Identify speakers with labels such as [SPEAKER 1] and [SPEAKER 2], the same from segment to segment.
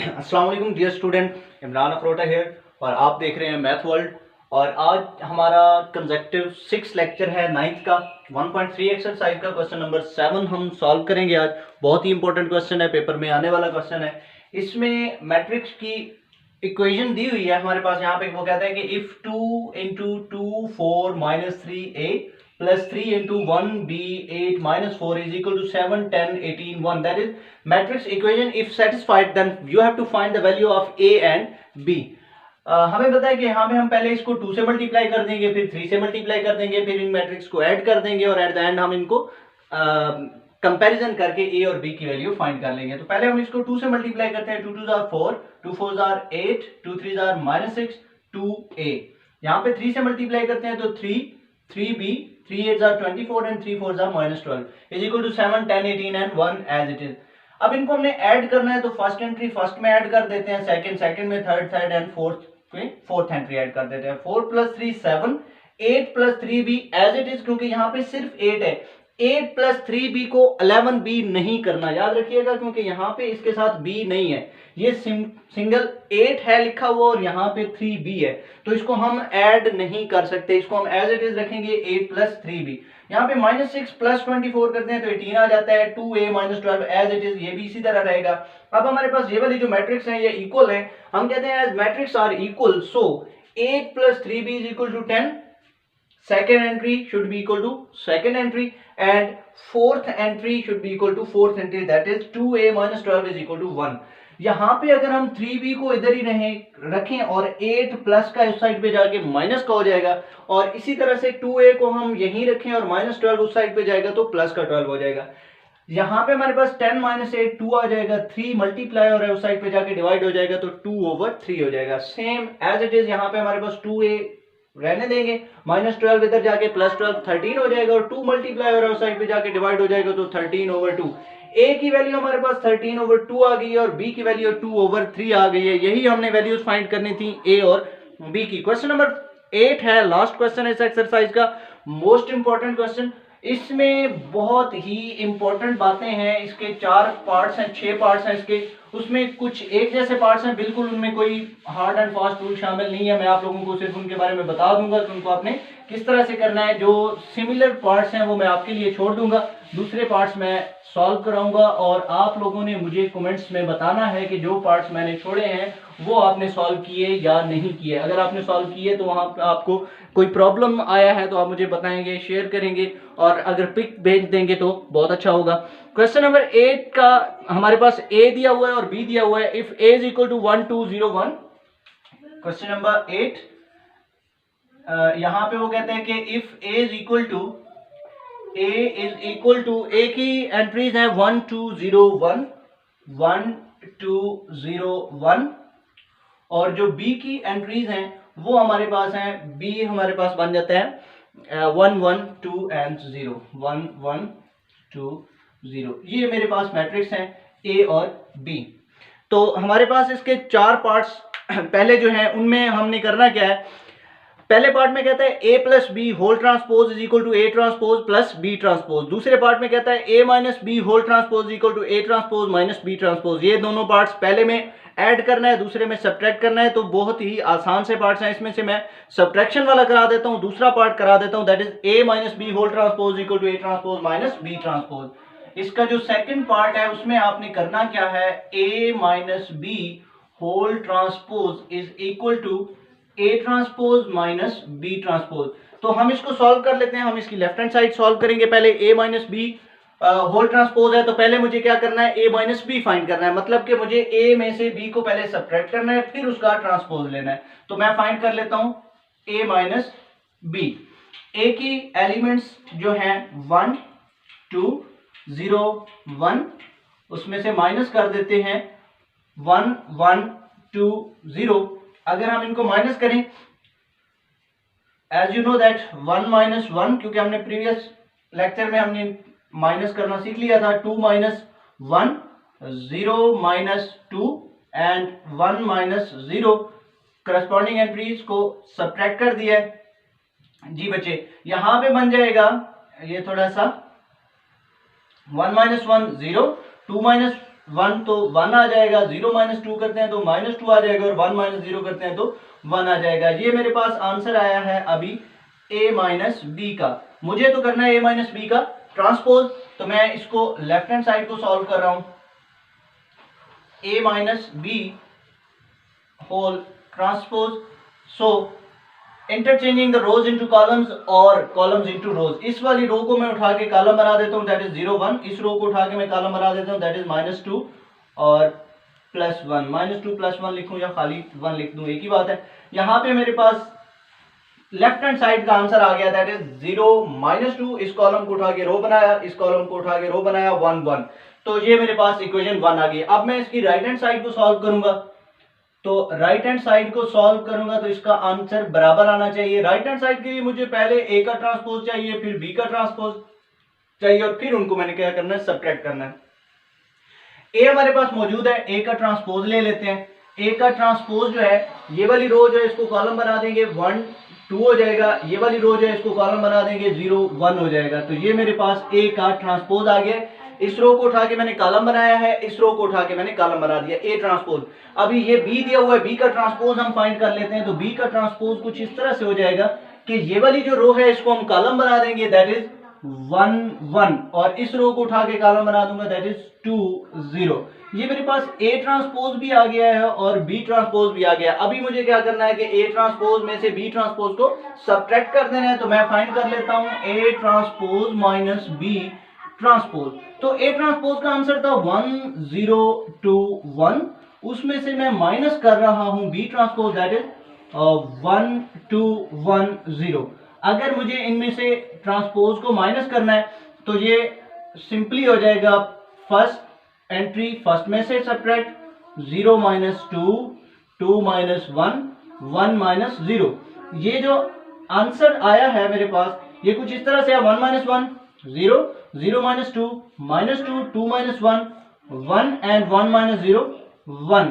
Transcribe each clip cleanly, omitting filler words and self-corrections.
[SPEAKER 1] अस्सलाम वालेकुम dear student, Imran अखरोटा here और आप देख रहे हैं मैथ वर्ल्ड। और आज हमारा कंसेक्टिव 6 लेक्चर है 9th का 1.3 एक्सरसाइज का क्वेश्चन नंबर 7 हम सॉल्व करेंगे आज। बहुत ही इंपॉर्टेंट क्वेश्चन है, पेपर में आने वाला क्वेश्चन है। इसमें मैट्रिक्स की इक्वेशन दी हुई है हमारे पास। यहाँ पे वो कहता है कि if 2 into 2 4 minus 3a plus 3 into 1 b 8 minus 4 is equal to 7 10 18 1, that is matrix equation if satisfied then you have to find the value of a and b। हमें पता है कि यहाँ पे हम पहले इसको 2 से मल्टीप्लाई कर देंगे, फिर 3 से मल्टीप्लाई कर देंगे, फिर इन मैट्रिक्स को ऐड कर देंगे और एट द एंड हम इनको कंपैरिजन करके ए और बी की वैल्यू फाइंड कर लेंगे। तो पहले हम इसको 2 से मल्टीप्लाई करते हैं। 2 2 जार 4, 2 4 जार 8, 2 3 जार -6, 2a। यहाँ पे 3 से मल्टीप्लाई करते हैं तो 3 3b, 3 8 जार 24 एंड 3 4 जार -12 is equal to 7 10 18 and 1 as it is. अब इनको हमने ऐड करना है तो फर्स्ट एंट्री फर्स्ट में ऐड कर देते हैं, सेकंड में, third and fourth entry add कर देते हैं। 4 प्लस 3 7, 8 प्लस 3 भी एज इट इज, क्योंकि यहाँ पे सिर्फ 8 है। 8 प्लस 3b को 11b नहीं करना, याद रखिएगा, क्योंकि यहाँ पे इसके साथ b नहीं है। ये सिंगल 8 है लिखा हुआ और यहाँ पे 3b है, तो इसको हम ऐड नहीं कर सकते। इसको हम एज इट इज रखेंगे 8 प्लस 3b। यहाँ पे -6 प्लस 24 करते हैं तो 18 आ जाता है। 2a minus 12 as it is, ये भी इसी तरह रहेगा। अब हमारे पास ये वाली जो मैट्रिक्स है ये इक्वल है। हम कहते हैं as matrix are equal, so 8 plus 3b is equal to 10, second entry should be equal to second entry and fourth entry should be equal to fourth entry, that is 2a minus 12 is equal to 1। यहाँ पे अगर हम 3b को इधर ही रखें और 8 plus का इस साइड पे जाके माइनस का हो जाएगा, और इसी तरह से 2a को हम यहीं रखें और -12 उस साइड पे जाएगा तो प्लस का 12 हो जाएगा। यहाँ पे हमारे पास 10 माइनस 8 2 आ जाएगा, 3 मल्टीप्लाई हो रहा है उस साइड पे जाके डिवाइड हो जाएगा तो 2/3 हो जाएगा। सेम एज इट इज यहाँ पे हमारे पास 2a रहने देंगे, -12 इधर जाके +12 13 हो जाएगा, और 2 मल्टीप्लाई हो रहा है उस साइड पे जाके डिवाइड हो जाएगा तो 13/2। a की वैल्यू हमारे पास 13/2 आ गई है और b की वैल्यू 2/3 आ गई है। यही हमने वैल्यूज फाइंड करनी थी a और b की। क्वेश्चन नंबर 8 है, लास्ट क्वेश्चन है इस एक्सरसाइज का, मोस्ट इंपॉर्टेंट क्वेश्चन। इसमें बहुत ही इंपॉर्टेंट बातें हैं। इसके 4 पार्ट्स हैं, 6 पार्ट्स हैं इसके, उसमें कुछ एक जैसे पार्ट्स हैं बिल्कुल, उनमें कोई हार्ड एंड फास्ट रूल शामिल नहीं है। मैं आप लोगों को सिर्फ उनके बारे में बता दूंगा कि उनको आपने किस तरह से करना है। जो सिमिलर पार्ट्स हैं वो मैं आपके लिए छोड़ दूंगा, दूसरे पार्ट्स मैं सॉल्व कराऊंगा, और आप लोगों ने मुझे कमेंट्स में बताना है कि जो पार्ट्स मैंने छोड़े हैं वो आपने सॉल्व किए या नहीं किए। अगर आपने सॉल्व किए तो वहां आपको कोई प्रॉब्लम आया है तो आप मुझे बताएंगे, शेयर करेंगे, और अगर पिक भेज देंगे तो बहुत अच्छा होगा। क्वेश्चन नंबर 8 का हमारे पास a दिया हुआ है और b दिया हुआ है। If a is equal to 1 2 0 1, question number 8 यहां पे वो कहते हैं कि if a is equal to a की एंट्रीज है 1 2 0 1 1 2 0 1, और जो b की एंट्रीज हैं वो हमारे पास हैं, b हमारे पास बन जाता है 1 1 2 एंड 0 1 1 2 0। ये मेरे पास मैट्रिक्स हैं a और b। तो हमारे पास इसके 4 पार्ट्स पहले जो हैं उनमें हमने करना क्या है। पहले पार्ट में कहता है a plus B whole transpose is equal to a transpose plus b transpose. दूसरे पार्ट में कहता है a minus B whole transpose equal to a transpose minus b transpose. ये दोनों पार्ट्स पहले में ऐड करना है, दूसरे में सब्ट्रैक्ट करना है। तो बहुत ही आसान से पार्ट्स हैं। इसमें से मैं सब्ट्रैक्शन वाला करा देता हूं, दूसरा पार्ट करा देता हूं, that is a minus B whole transpose equal to a transpose minus b transpose. इसका जो सेकंड पार्ट है उसमें आपने करना क्या है, a minus B whole transpose is equal to a transpose minus b transpose. तो हम इसको सॉल्व कर लेते हैं। हम इसकी लेफ्ट हैंड साइड सॉल्व करेंगे। पहले a minus B whole transpose है तो पहले मुझे क्या करना है, a माइनस बी फाइंड करना है, मतलब कि मुझे a में से b को पहले सब्ट्रैक्ट करना है फिर उसका ट्रांसपोज लेना है। तो मैं फाइंड कर लेता हूं a माइनस बी। a की एलिमेंट्स जो हैं 1 2 0 1, उसमें से माइनस कर देते हैं 1 1 2 0। अगर हम इनको माइनस करें, as you know that 1 minus 1, क्योंकि हमने प्रीवियस लेक्चर में हमने माइनस करना सीख लिया था। 2 minus 1 0 minus 2 and 1 minus 0, corresponding entries को सब्ट्रैक्ट कर दिया है। जी बच्चे, यहां पे बन जाएगा ये थोड़ा सा 1 माइनस 1 0, 2 माइनस 1 तो 1 आ जाएगा, 0 माइनस 2 करते हैं तो -2 आ जाएगा, और 1 माइनस 0 करते हैं तो 1 आ जाएगा। ये मेरे पास आंसर आया है अभी a माइनस बी का। मुझे तो करना है a माइनस बी का ट्रांसपोज, तो मैं इसको लेफ्ट हैंड साइड को सॉल्व कर रहा हूं। a minus B whole transpose, so interchanging the rows into columns और कॉलम्स इनटू रोज। इस वाली रो को मैं उठा के कॉलम बना देता हूं, दैट इज 0 1। इस रो को उठा के मैं कॉलम बना देता हूं, दैट इज -2 और +1। -2 +1 लिखूं या खाली 1 लिख दूं, एक ही बात है। यहां पे मेरे पास लेफ्ट हैंड साइड का आंसर आ गया, दैट इज 0 -2। इस कॉलम को उठा के रो बनाया, इस कॉलम को उठा के रो बनाया, 1 1। तो ये मेरे पास इक्वेशन 1 आ गई। अब मैं इसकी राइट हैंड साइड को सॉल्व करूंगा, तो राइट हैंड साइड को सॉल्व करूंगा तो इसका आंसर बराबर आना चाहिए। राइट हैंड साइड के लिए मुझे पहले ए का ट्रांसपोज चाहिए, फिर बी का ट्रांसपोज चाहिए, और फिर उनको मैंने क्या करना है, सब्ट्रैक्ट करना है। ए हमारे पास मौजूद है, ए का ट्रांसपोज ले लेते हैं। ए का ट्रांसपोज जो है, ये वाली रो जो है इसको कॉलम बना देंगे, 1 2 हो जाएगा। ये वाली रो जो है इसको कॉलम बना देंगे, 0 1 हो जाएगा। तो ये मेरे पास ए का ट्रांसपोज आ गया। इस रो को उठा के मैंने कॉलम बनाया है, इस रो को उठा के मैंने कॉलम बना दिया, ए ट्रांसपोज। अभी ये बी दिया हुआ है, बी का ट्रांसपोज हम फाइंड कर लेते हैं। तो बी का ट्रांसपोज कुछ इस तरह से हो जाएगा कि ये वाली जो रो है इसको हम कॉलम बना देंगे, दैट इज 1 1, और इस रो को उठा के कॉलम बना दूंगा, दैट इज 2 0। ये मेरे पास ए ट्रांसपोज भी आ गया है और बी ट्रांसपोज भी आ गया। अभी मुझे क्या करना है कि ए ट्रांसपोज में से बी ट्रांसपोज को सब्ट्रैक्ट कर देना है। तो मैं फाइंड कर लेता हूं A transpose minus B transpose. तो ए ट्रांसपोज का आंसर था 1 0 2 1, उसमें से मैं माइनस कर रहा हूं बी ट्रांसपोज, दैट इज 1 2 1 0। अगर मुझे इनमें से ट्रांसपोज को माइनस करना है तो ये सिंपली हो जाएगा, फर्स्ट एंट्री फर्स्ट में से सब्ट्रैक्ट, 0 माइनस 2 2 माइनस 1 1 माइनस 0। ये जो आंसर आया है मेरे पास ये कुछ इस तरह से है, 1 minus 1 0 0 minus 2 2 minus 1 1 and 1 minus 0 1।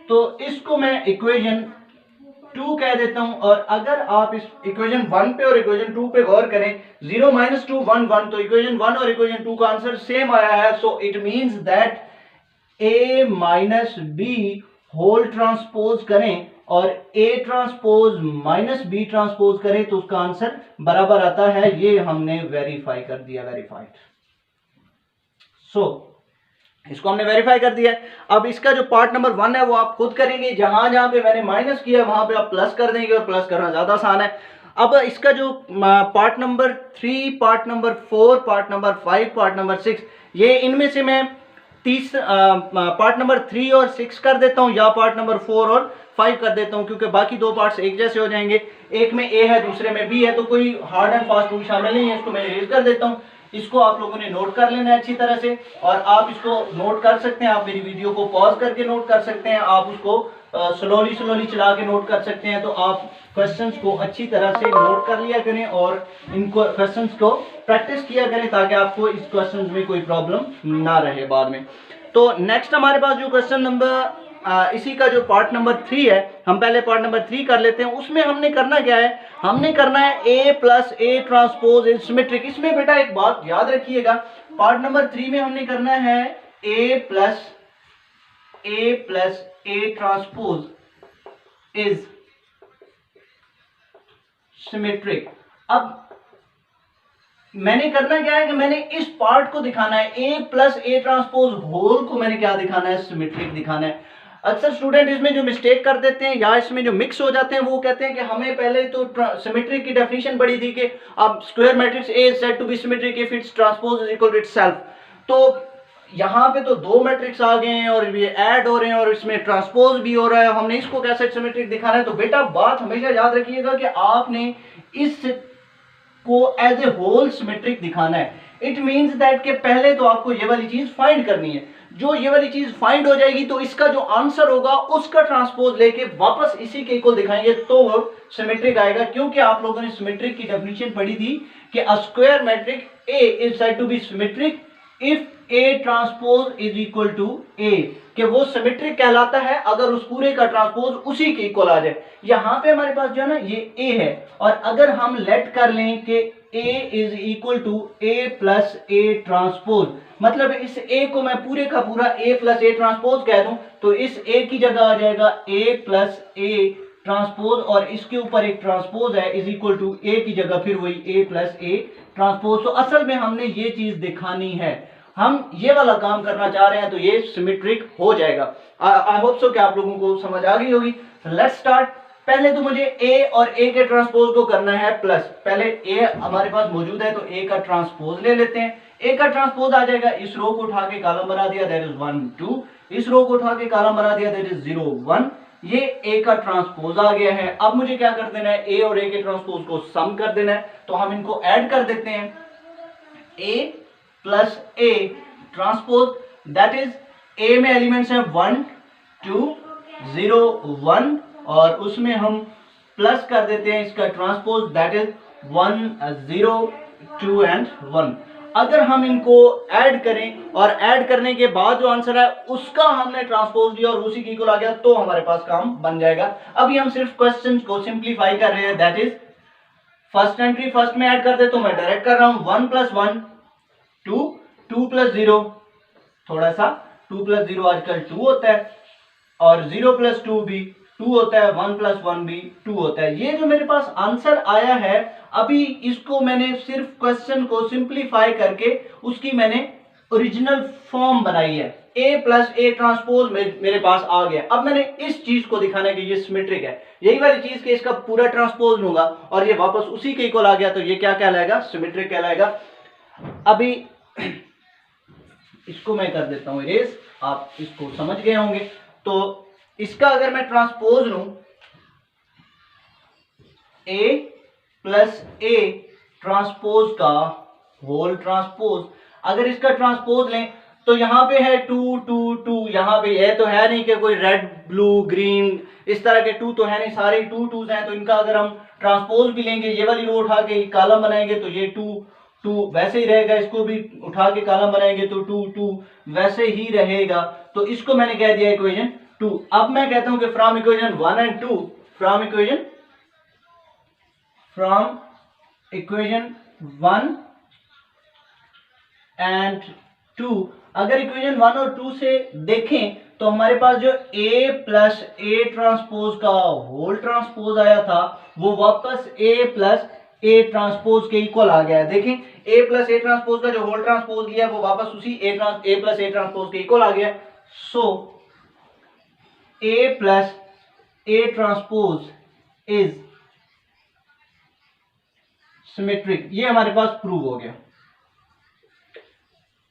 [SPEAKER 1] तो इसको मैं इक्वेशन 2 कह देता हूं। और अगर आप इस इक्वेशन 1 पे और इक्वेशन 2 पे गौर करें, 0 माइनस 2 1 1, तो इक्वेशन 1 और इक्वेशन 2 का आंसर सेम आया है। So it means that A minus B whole transpose करें और A transpose minus B transpose करें तो उसका आंसर बराबर आता है। ये हमने वेरीफाई कर दिया, वेरीफाइड। सो इसको हमने वेरीफाई कर दिया है। अब इसका जो पार्ट नंबर 1 है वो आप खुद करेंगे, जहां जहां पे मैंने माइनस किया वहां पे आप प्लस कर देंगे, और प्लस करना ज्यादा आसान है। अब इसका जो part number 3, part number 4, part number 5, part number 6, ये इनमें से मैं पार्ट नंबर 3 और 6 कर देता हूं, या पार्ट नंबर 4 और 5 कर देता हूं, क्योंकि बाकी दो पार्ट्स एक जैसे हो जाएंगे। एक में ए है, दूसरे में बी है, तो कोई हार्ड एंड फास्ट रूल शामिल नहीं है। इसको मैं इरेज कर देता हूं। इसको आप लोगों ने नोट कर लेना है अच्छी तरह से, और आप इसको नोट कर सकते हैं। आप मेरी वीडियो को पॉज करके नोट कर सकते हैं, आप उसको स्लोली चला के नोट कर सकते हैं। तो आप क्वेश्चंस को अच्छी तरह से नोट कर लिया करें और इनको क्वेश्चंस को प्रैक्टिस किया करें, ताकि आपको इस क्वेश्चंस में कोई प्रॉब्लम ना रहे बाद में। तो नेक्स्ट हमारे पास जो क्वेश्चन नंबर इसी का जो पार्ट नंबर 3 है, हम पहले पार्ट नंबर 3 कर लेते हैं। उसमें हमने करना क्या है, हमने करना है A plus A transpose is symmetric. इसमें बेटा एक बात याद रखिएगा, पार्ट नंबर 3 में हमने करना है A plus A transpose is symmetric. अब मैंने करना क्या है कि मैंने इस पार्ट को दिखाना है, A plus A transpose whole को मैंने क्या दिखाना है, सिमेट्रिक दिखाना है। अक्सर स्टूडेंट इसमें जो मिस्टेक कर देते हैं या इसमें जो मिक्स हो जाते हैं, वो कहते हैं कि हमें पहले तो सिमेट्रिक की डेफिनेशन पढ़ी थी कि अब square matrix A is said to be symmetric if its transpose is equal to itself. तो यहाँ पे तो दो मैट्रिक्स आ गए हैं और ये ऐड हो रहे हैं और इसमें ट्रांसपोज भी हो रहा है, हमने इसको कैसे सिमेट्रिक दिखाना है। तो बेटा बात हमेशा याद रखिएगा कि आपने इस को एज ए होल सिमेट्रिक दिखाना है। इट मींस दैट कि पहले तो आपको ये वाली चीज फाइंड करनी है। जो ये वाली चीज फाइंड हो जाएगी तो इसका जो आंसर होगा उसका ट्रांसपोज लेके वापस इसी के इक्वल दिखाएंगे तो वो सिमेट्रिक आएगा। क्योंकि आप लोगों ने सिमेट्रिक की डेफिनेशन पढ़ी थी कि a square matrix A is said to be symmetric if A transpose is equal to A, कि वो सिमेट्रिक कहलाता है अगर उस पूरे का ट्रांसपोज उसी के इक्वल आ जाए। यहां पे हमारे पास जो है ना ये ए है, और अगर हम लेट कर लें कि A is equal to A plus A transpose, मतलब इस A को मैं पूरे का पूरा A प्लस A ट्रांसपोज कह दूं तो इस A की जगह आ जाएगा A प्लस A ट्रांसपोज और इसके ऊपर एक ट्रांसपोज है इज इक्वल टू A की जगह फिर वही A प्लस A ट्रांसपोज। तो असल में हमने ये चीज दिखानी है, हम ये वाला काम करना चाह रहे हैं तो ये सिमेट्रिक हो जाएगा। आई होप सो कि आप लोगों को समझ आ गई होगी। Let's start. पहले तो मुझे A और A के ट्रांसपोज को करना है प्लस, पहले A हमारे पास मौजूद है तो A का ट्रांसपोज ले लेते हैं। A का ट्रांसपोज आ जाएगा, इस रो को उठा के कॉलम बना दिया दैट इज 1 2, इस रो को उठा के कॉलम बना दिया दैट इज 0 1, ये A का ट्रांसपोज आ गया है। अब मुझे क्या कर देना है, A और A के ट्रांसपोज को सम कर देना है, तो हम इनको ऐड कर देते हैं। A plus A transpose that is A में एलिमेंट्स हैं 1 2 0 1 और उसमें हम प्लस कर देते हैं इसका ट्रांसपोज दैट इज 1 0 2 एंड 1। अगर हम इनको ऐड करें और ऐड करने के बाद जो आंसर है उसका हमने ट्रांसपोज लिया और उसी की इक्वल आ गया तो हमारे पास काम बन जाएगा। अभी हम सिर्फ क्वेश्चन को सिंप्लीफाई कर रहे हैं, that is first entry first में ऐड कर दे तो मैं डायरेक्ट कर रहा हूं 1 प्लस 1 2 2 प्लस 0, थोड़ा सा 2 प्लस 0 आजकल 2 होता है और 0 प्लस 2 भी 2 होता है, 1 प्लस 1 भी 2 होता है। ये जो मेरे पास आंसर आया है अभी इसको मैंने सिर्फ क्वेश्चन को सिंप्लीफाई करके उसकी मैंने ओरिजिनल फॉर्म बनाई है, A प्लस A ट्रांसपोज मेरे पास आ गया। अब मैंने इस चीज को दिखाना है कि ये सिमेट्रिक है, यही वाली चीज के इसका पूरा ट्रांसपोज लूंगा और ये वापस उसी के इक्वल आ गया तो ये क्या कहलाएगा, सिमेट्रिक कहलाएगा। अभी इसको मैं कर देता हूं इरेज, आप इसको समझ गए होंगे। तो इसका अगर मैं ट्रांसपोज लूं A प्लस A ट्रांसपोज का होल ट्रांसपोज, अगर इसका ट्रांसपोज लें तो यहां पे है 2 2 2, यहां पे ये तो है नहीं कि कोई रेड ब्लू ग्रीन इस तरह के 2 तो है नहीं, सारे 2 2s हैं। तो इनका अगर हम ट्रांसपोज भी लेंगे, ये वाली रो उठा के कॉलम बनाएंगे तो ये 2 2 वैसे ही रहेगा, इसको भी उठा के कॉलम बनाएंगे तो 2 2 वैसे ही रहेगा। तो इसको मैंने कह दिया इक्वेशन 2। अब मैं कहता हूं कि from equation 1 and 2, from equation 1 and 2, अगर इक्वेशन 1 और 2 से देखें तो हमारे पास जो A प्लस A ट्रांसपोज का होल ट्रांसपोज आया था वो वापस A प्लस A ट्रांसपोज के इक्वल आ गया है। देखें A प्लस A ट्रांसपोज का जो होल ट्रांसपोज लिया है वो वापस उसी A प्लस A ट्रांसपोज के इक्वल आ गया। सो A plus A transpose is symmetric, ये हमारे पास प्रूव हो गया,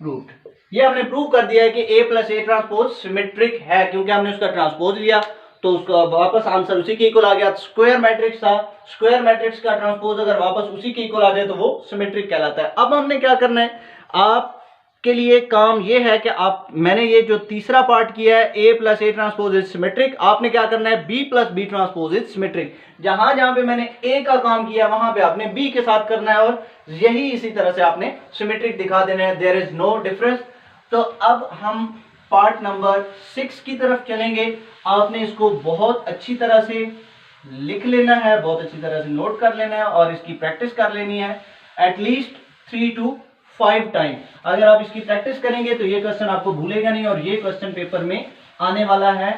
[SPEAKER 1] प्रूव्ड। ये हमने प्रूव कर दिया है कि A plus A transpose symmetric है क्योंकि हमने उसका ट्रांसपोज लिया तो उसका वापस आंसर उसी के इक्वल आ गया। स्क्वायर मैट्रिक्स था, स्क्वायर मैट्रिक्स का ट्रांसपोज अगर वापस उसी के इक्वल आ जाए तो वो सिमेट्रिक कहलाता है। अब हमने क्या करना है, आपके लिए काम ये है कि मैंने ये जो तीसरा पार्ट किया है A plus A transpose is symmetric, आपने क्या करना है B plus B transpose is symmetric. जहां जहां पे मैंने A का काम किया वहां पे आपने B के साथ करना है और यही इसी तरह से आपने सिमेट्रिक दिखा देना है, देयर इज नो डिफरेंस। तो अब हम पार्ट नंबर 6 की तरफ चलेंगे। आपने इसको बहुत अच्छी तरह से लिख लेना है, बहुत अच्छी तरह से नोट कर लेना है और इसकी प्रैक्टिस कर लेनी है एटलीस्ट 3 to 5 टाइम। अगर आप इसकी प्रैक्टिस करेंगे तो ये क्वेश्चन आपको भूलेगा नहीं और ये क्वेश्चन पेपर में आने वाला है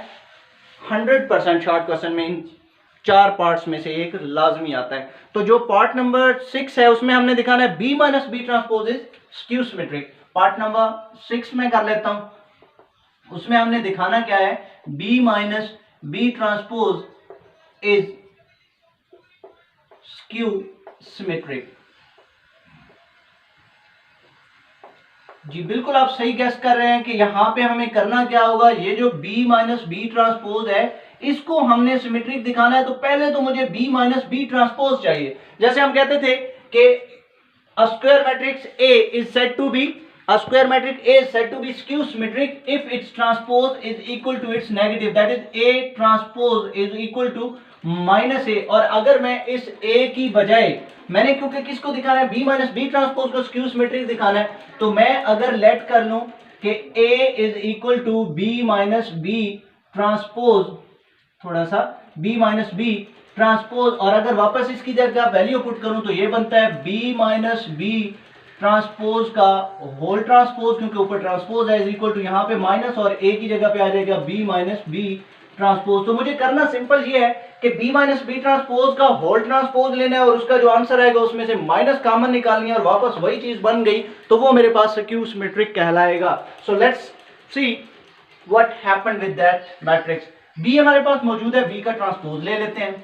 [SPEAKER 1] 100%। शॉर्ट क्वेश्चन में इन 4 पार्ट्स में से एक लाजमी आता है। तो जो पार्ट नंबर 6 है उसमें हमने दिखाना है B minus B transpose is skew symmetric. Part number 6 में कर लेता हूं, उसमें हमने दिखाना क्या है, B minus B transpose is skew symmetric. जी बिल्कुल आप सही गैस कर रहे हैं कि यहां पे हमें करना क्या होगा, ये जो B माइनस B ट्रांसपोज है इसको हमने सिमेट्रिक दिखाना है तो पहले तो मुझे B माइनस B ट्रांसपोज चाहिए। जैसे हम कहते थे कि a square matrix A is said to be skew symmetric if its transpose is equal to its negative, that is A transpose is equal to minus A। और अगर मैं इस A की बजाय मैंने क्योंकि किसको दिखाना है, B माइनस B ट्रांसपोज को स्क्यू सिमेट्रिक दिखाना है, तो मैं अगर लेट कर लूं कि A is equal to B minus B transpose, थोड़ा सा B माइनस B ट्रांसपोज, और अगर वापस इसकी जगह वैल्यू पुट करूं तो ये बनता है बी माइनस बी ट्रांसपोज का होल ट्रांसपोज, क्योंकि ऊपर ट्रांसपोज है, इज इक्वल टू यहाँ पे माइनस और ए की जगह पे आ जाएगा बी माइनस बी ट्रांसपोज। तो मुझे करना सिंपल ये है कि बी माइनस बी ट्रांसपोज का होल ट्रांसपोज लेना है और उसका जो आंसर आएगा उसमें से माइनस कॉमन निकालनी है और वापस वही चीज बन गई तो वो मेरे पास स्क्यू सिमेट्रिक कहलाएगा। So let's see what happened with that matrix. B हमारे पास मौजूद है, बी का ट्रांसपोज ले लेते हैं।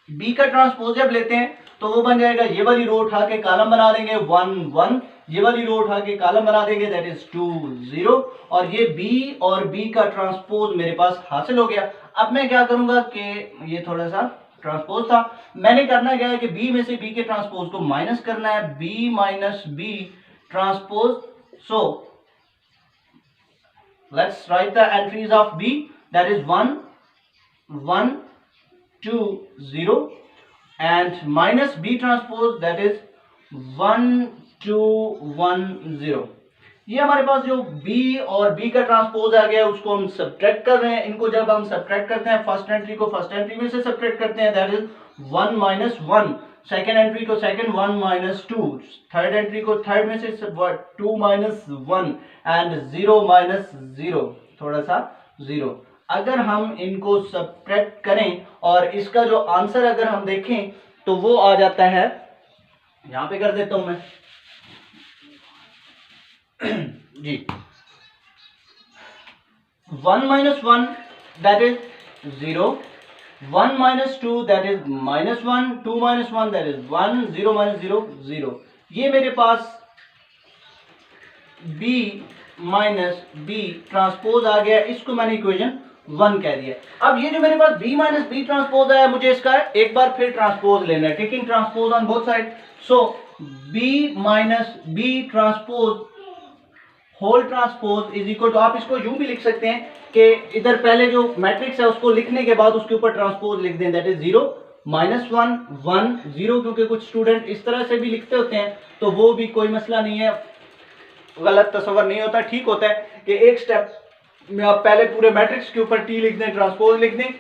[SPEAKER 1] बी का ट्रांसपोज जब लेते हैं तो वो बन जाएगा, ये वाली रो उठा के कॉलम बना देंगे 1 1, ये वाली रो उठा के कॉलम बना देंगे दैट इज 2 0, और ये बी और बी का ट्रांसपोज मेरे पास हासिल हो गया। अब मैं क्या करूंगा कि ये थोड़ा सा ट्रांसपोज था, मैंने करना क्या है कि बी में से बी के ट्रांसपोज को माइनस करना है, B minus B transpose. So let's write the entries of B that is 1 1 2 0 and minus B transpose that is 1 2 1 0। ये हमारे पास जो B और B का ट्रांसपोज आ गया उसको हम सब्ट्रैक्ट कर रहे हैं। इनको जब हम सब्ट्रैक्ट करते हैं, फर्स्ट एंट्री को फर्स्ट एंट्री में से सब्ट्रैक्ट करते हैं that is 1 minus 1, second entry को सेकेंड 1 माइनस 2, थर्ड एंट्री को थर्ड में से 2 माइनस 1 एंड 0 माइनस 0, थोड़ा सा 0। अगर हम इनको सब्ट्रैक्ट करें और इसका जो आंसर अगर हम देखें तो वो आ जाता है, यहां पे कर देता हूं मैं जी, 1 minus 1 that is 0, 1 minus 2 that is minus 1, 2 minus 1 that is 1, 0 minus 0 0। ये मेरे पास B माइनस B ट्रांसपोज आ गया, इसको मैंने इक्वेशन 1 कह दिया। अब ये जो मेरे पास B माइनस बी ट्रांसपोज आया, मुझे इसका एक बार फिर ट्रांसपोज लेना है, taking transpose on both side. So B minus B transpose whole transpose is equal to, आप इसको यूं भी लिख सकते हैं कि इधर पहले जो मैट्रिक्स है उसको लिखने के बाद उसके ऊपर ट्रांसपोज लिख दें दैट इज 0 माइनस 1 1 0, क्योंकि कुछ स्टूडेंट इस तरह से भी लिखते होते हैं तो वो भी कोई मसला नहीं है, गलत तस्वर नहीं होता, ठीक होता है कि एक स्टेप में आप पहले पूरे मैट्रिक्स के ऊपर टी लिख दें, ट्रांसपोज लिख दें,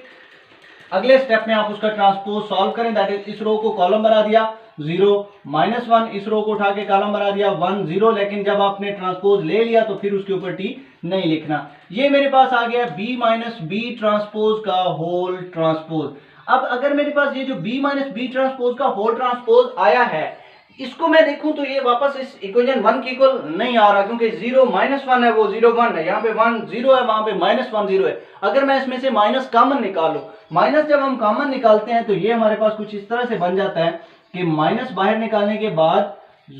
[SPEAKER 1] अगले स्टेप में आप उसका ट्रांसपोज सॉल्व करें दैट इज इस रो को कॉलम बना दिया 0 माइनस 1, इस रो को उठा के कॉलम बना दिया 1 0, लेकिन जब आपने ट्रांसपोज ले लिया तो फिर उसके ऊपर टी नहीं लिखना। ये मेरे पास आ गया B माइनस बी ट्रांसपोज का होल ट्रांसपोज। अब अगर मेरे पास ये जो B माइनस बी ट्रांसपोज का होल ट्रांसपोज आया है, इसको मैं देखूं तो ये वापस इस इक्वेशन 1 के इक्वल नहीं आ रहा, क्योंकि 0 माइनस 1 है वो 0 1 है, यहाँ पे 1 0 है, वहां पे माइनस 1 0 है। अगर मैं इसमें से माइनस कॉमन निकालूं, माइनस जब हम कॉमन निकालते हैं तो ये हमारे पास कुछ इस तरह से बन जाता है कि माइनस बाहर निकालने के बाद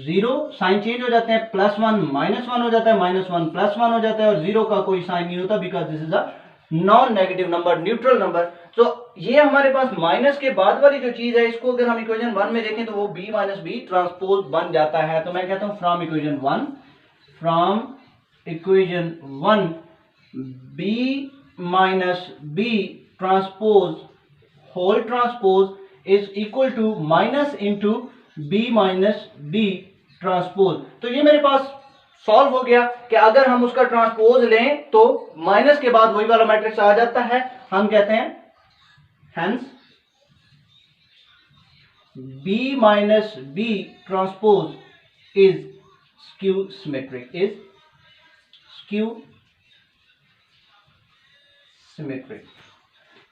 [SPEAKER 1] 0 साइन चेंज हो जाते हैं, प्लस 1 माइनस 1 हो जाता है, माइनस 1 प्लस 1 हो जाता है, और 0 का कोई साइन नहीं होता because this is a non negative number, neutral number. तो ये हमारे पास माइनस के बाद वाली जो चीज है इसको अगर हम इक्वेशन 1 में देखें तो वो B माइनस बी ट्रांसपोज बन जाता है। तो मैं कहता हूं from equation 1 B minus B transpose whole transpose is equal to minus into B minus B transpose. तो ये मेरे पास सॉल्व हो गया कि अगर हम उसका ट्रांसपोज लें तो माइनस के बाद वही वाला मैट्रिक्स आ जाता है। हम कहते हैं hence B minus B transpose is skew symmetric,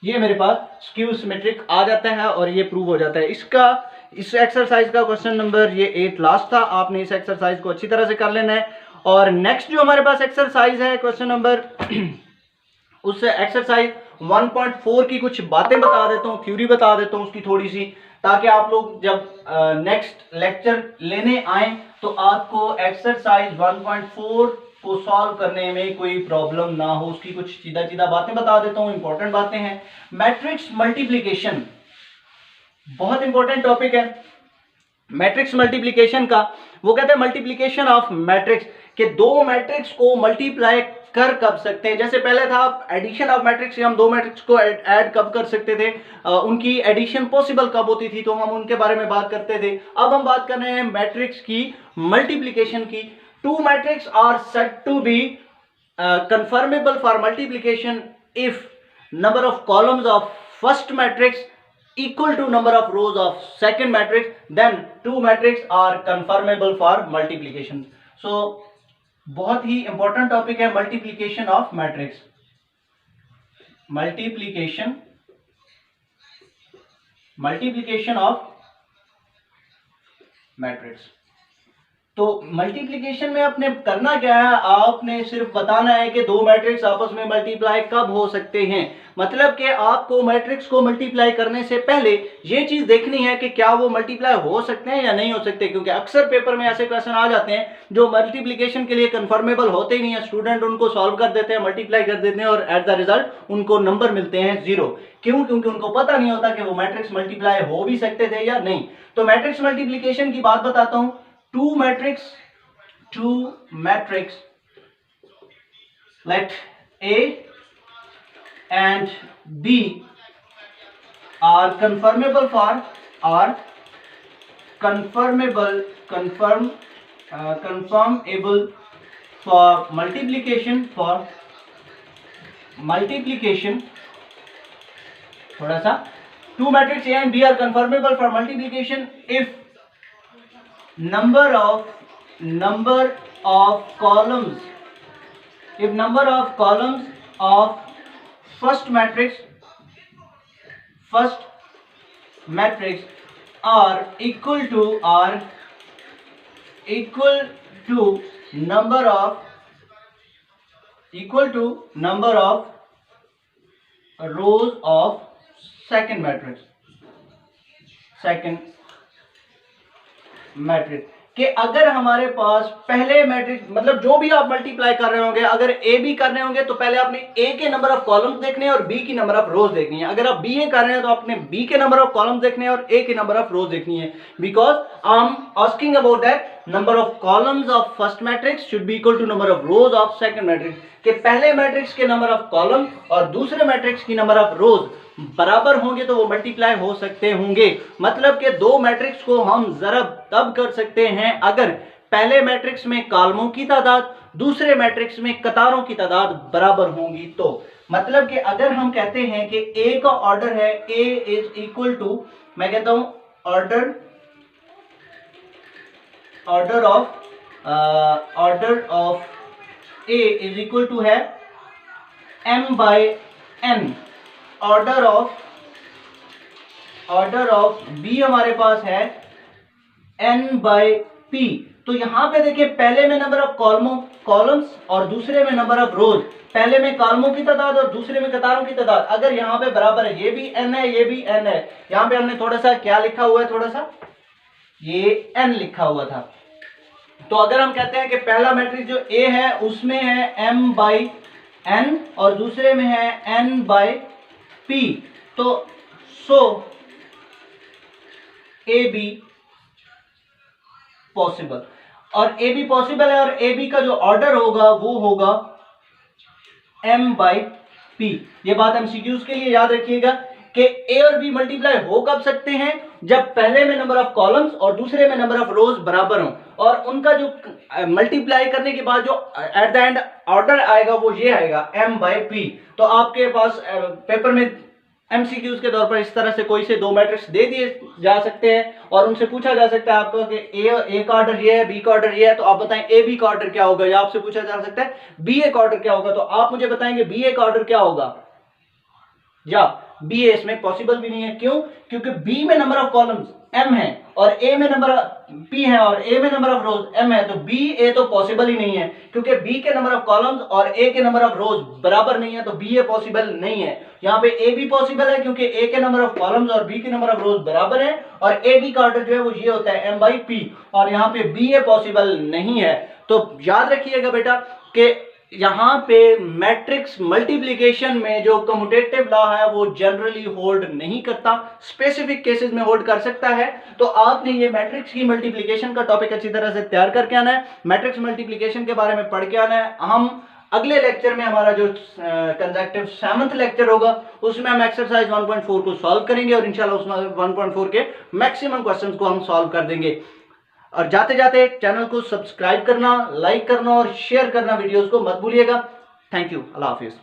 [SPEAKER 1] ये मेरे पास स्क्यू सिमेट्रिक आ जाता है और ये प्रूव हो जाता है। इसका इस एक्सरसाइज का क्वेश्चन नंबर ये 8 लास्ट था, आपने इस एक्सरसाइज को अच्छी तरह से कर लेना है। और नेक्स्ट जो हमारे पास एक्सरसाइज है क्वेश्चन नंबर उस एक्सरसाइज 1.4 की कुछ बातें बता देता हूँ, थ्योरी बता देता हूँ उसकी थोड़ी सी, ताकि आप लोग जब नेक्स्ट लेक्चर लेने आए तो आपको एक्सरसाइज 1.4 को सॉल्व करने में कोई प्रॉब्लम ना हो। उसकी कुछ सीधा सीधा बातें बता देता हूँ, इंपॉर्टेंट बातें हैं। मैट्रिक्स मल्टीप्लिकेशन बहुत इंपॉर्टेंट टॉपिक है मैट्रिक्स मल्टीप्लिकेशन का। वो कहते हैं मल्टीप्लिकेशन ऑफ मैट्रिक्स के दो मैट्रिक्स को मल्टीप्लाई कर कब सकते हैं। जैसे पहले था एडिशन ऑफ मैट्रिक्स, हम दो मैट्रिक्स को ऐड कब कर सकते थे, उनकी एडिशन पॉसिबल कब होती थी, तो हम उनके बारे में बात करते थे। अब हम बात कर रहे हैं मैट्रिक्स की मल्टीप्लिकेशन की। Two matrix are said to be confirmable for multiplication if number of columns of first matrix equal to number of rows of second matrix, then two matrix are conformable for multiplication. So बहुत ही important topic है multiplication of matrix, multiplication of matrix. तो multiplication में आपने करना क्या है, आपने सिर्फ बताना है कि दो मैट्रिक्स आपस में मल्टीप्लाई कब हो सकते हैं। मतलब कि आपको मैट्रिक्स को मल्टीप्लाई करने से पहले ये चीज देखनी है कि क्या वो मल्टीप्लाई हो सकते हैं या नहीं हो सकते, क्योंकि अक्सर पेपर में ऐसे क्वेश्चन आ जाते हैं जो मल्टीप्लिकेशन के लिए कन्फर्मेबल होते ही नहीं है। स्टूडेंट उनको सॉल्व कर देते हैं, मल्टीप्लाई कर देते हैं और एट द रिजल्ट उनको नंबर मिलते हैं 0। क्यों? क्योंकि उनको पता नहीं होता कि वो मैट्रिक्स मल्टीप्लाई हो भी सकते थे या नहीं। तो मैट्रिक्स मल्टीप्लिकेशन की बात बताता हूं। two matrix let A and B are conformable for multiplication थोड़ा सा two matrix A and B are conformable for multiplication if number of columns of first matrix are equal to number of rows of second matrix कि अगर हमारे पास पहले matrix, मतलब जो भी आप मल्टीप्लाई कर रहे होंगे, अगर ए बी कर रहे होंगे तो पहले आपने ए के नंबर ऑफ कॉलम्स देखने हैं और बी की नंबर ऑफ रोज देखनी है। अगर आप बी ए कर रहे हैं तो आपने बी के नंबर ऑफ कॉलम्स देखने हैं और ए के नंबर ऑफ रोज देखनी है। Because I am asking about that number of columns of first matrix should be equal to number of rows of second matrix, कि पहले मैट्रिक्स के नंबर ऑफ कॉलम और दूसरे मैट्रिक्स की नंबर ऑफ रोज बराबर होंगे तो वो मल्टीप्लाई हो सकते होंगे। मतलब कि दो मैट्रिक्स को हम ज़रब तब कर सकते हैं अगर पहले मैट्रिक्स में कॉलमों की तादाद दूसरे मैट्रिक्स में कतारों की तादाद बराबर होंगी। तो मतलब कि अगर हम कहते हैं कि ए का ऑर्डर है, ए इज इक्वल टू, मैं कहता हूं order of A is equal to है m by n, order of B हमारे पास है n बाय p। तो यहां पे देखिए पहले में नंबर ऑफ कॉलम्स और दूसरे में नंबर ऑफ रोज, पहले में कॉलमों की तादाद और दूसरे में कतारों की तादाद अगर यहां पे बराबर है, ये भी n है ये भी n है, यहां पे हमने थोड़ा सा क्या लिखा हुआ है, थोड़ा सा ये n लिखा हुआ था। तो अगर हम कहते हैं कि पहला मैट्रिक्स जो a है उसमें है m बाई n और दूसरे में है n बाई p, तो सो ए बी पॉसिबल, और ए बी पॉसिबल है और ए बी का जो ऑर्डर होगा वो होगा m बाई p। ये बात एमसीक्यूज के लिए याद रखिएगा कि ए और बी मल्टीप्लाई हो कब सकते हैं, जब पहले में नंबर ऑफ कॉलम्स और दूसरे में नंबर ऑफ रोज बराबर हों, और उनका जो मल्टीप्लाई करने के बाद जो एट द एंड ऑर्डर आएगा वो ये आएगा m बाई p। तो आपके पास पेपर में एमसीक्यूज के तौर पर इस तरह से कोई से दो मैट्रिक्स दे दिए जा सकते हैं और उनसे पूछा जा सकता है आपको कि ए का ऑर्डर ये है, बी का ऑर्डर ये है, तो आप बताएं ए बी का ऑर्डर क्या होगा, या आपसे पूछा जा सकता है बी ए का ऑर्डर क्या होगा, तो आप मुझे बताएंगे बी ए का ऑर्डर क्या होगा, या बी ए इसमें पॉसिबल भी नहीं है। क्यों? क्योंकि बी में नंबर ऑफ कॉलम्स m है और ए में नंबर p है और ए में नंबर ऑफ रोज m है, तो बी ए तो पॉसिबल ही नहीं है, क्योंकि बी के नंबर ऑफ कॉलम्स और ए के नंबर ऑफ रोज बराबर नहीं है, तो बी ए पॉसिबल नहीं है। यहाँ पे ए बी पॉसिबल है क्योंकि ए के नंबर ऑफ कॉलम्स और बी के नंबर ऑफ रोज बराबर है, और ए बी का ऑर्डर जो है वो ये होता है m बाई p, और यहाँ पे बी ए पॉसिबल नहीं है। तो याद रखिएगा बेटा कि यहाँ पे मैट्रिक्स मल्टीप्लिकेशन में जो कम्यूटेटिव लॉ है वो जनरली होल्ड नहीं करता, स्पेसिफिक केसेस में होल्ड कर सकता है। तो आपने ये मैट्रिक्स की मल्टीप्लिकेशन का टॉपिक अच्छी तरह से तैयार करके आना है, मैट्रिक्स मल्टीप्लिकेशन के बारे में पढ़ के आना है। हम अगले लेक्चर में हमारा जो कंसेक्टिव 7th लेक्चर होगा उसमें हम एक्सरसाइज 1.4 को सॉल्व करेंगे और इंशाल्लाह उसमें 1.4 के मैक्सिमम क्वेश्चंस को हम सॉल्व कर देंगे। और जाते जाते चैनल को सब्सक्राइब करना, लाइक करना और शेयर करना वीडियोस को मत भूलिएगा। Thank you, Allah Hafiz.